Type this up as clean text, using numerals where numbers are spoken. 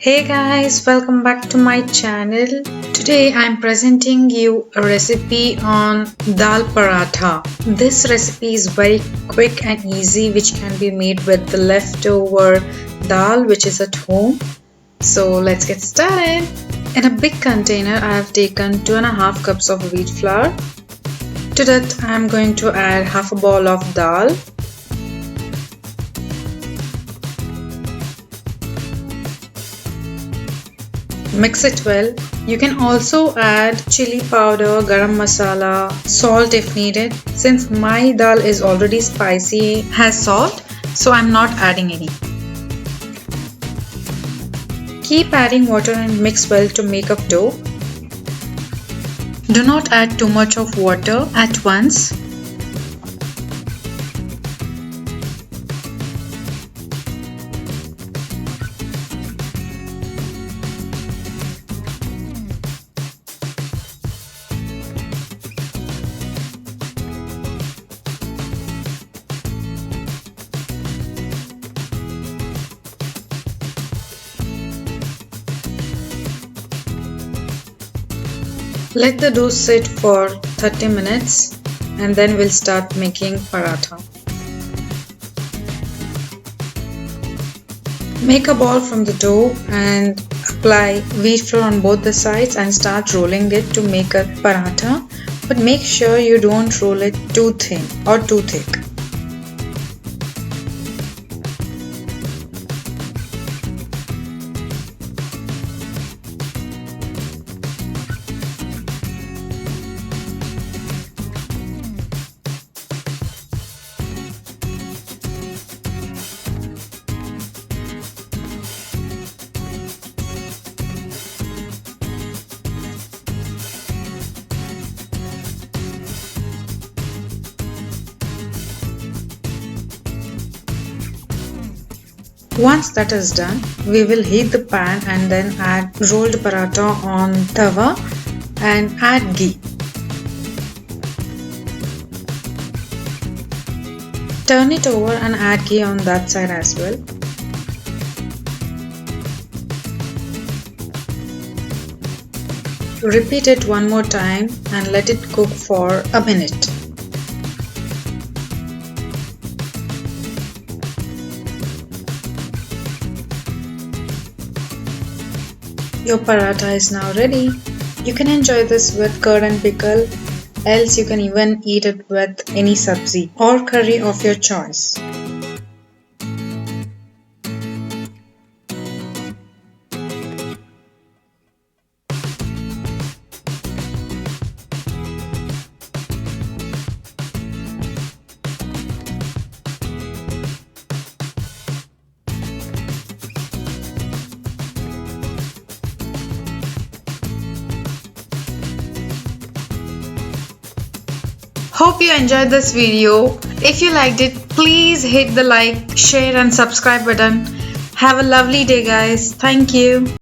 Hey guys, welcome back to my channel. Today I'm presenting you a recipe on Dal Paratha. This recipe is very quick and easy, which can be made with the leftover dal which is at home. So let's get started. In a big container I have taken 2.5 cups of wheat flour. To that I am going to add half a bowl of dal. Mix it well. You can also add chili powder, garam masala, salt if needed. Since my dal is already spicy, has salt, so I'm not adding any. Keep adding water and mix well to make a dough. Do not add too much of water at once. Let the dough sit for 30 minutes and then we'll start making paratha. Make a ball from the dough and apply wheat flour on both the sides and start rolling it to make a paratha. But make sure you don't roll it too thin or too thick. Once that is done, we will heat the pan and then add rolled paratha on tawa and add ghee. Turn it over and add ghee on that side as well. Repeat it one more time and let it cook for a minute. Your paratha is now ready. You can enjoy this with curd and pickle, else you can even eat it with any sabzi or curry of your choice. Hope you enjoyed this video. If you liked it, please hit the like, share and subscribe button. Have a lovely day guys. Thank you.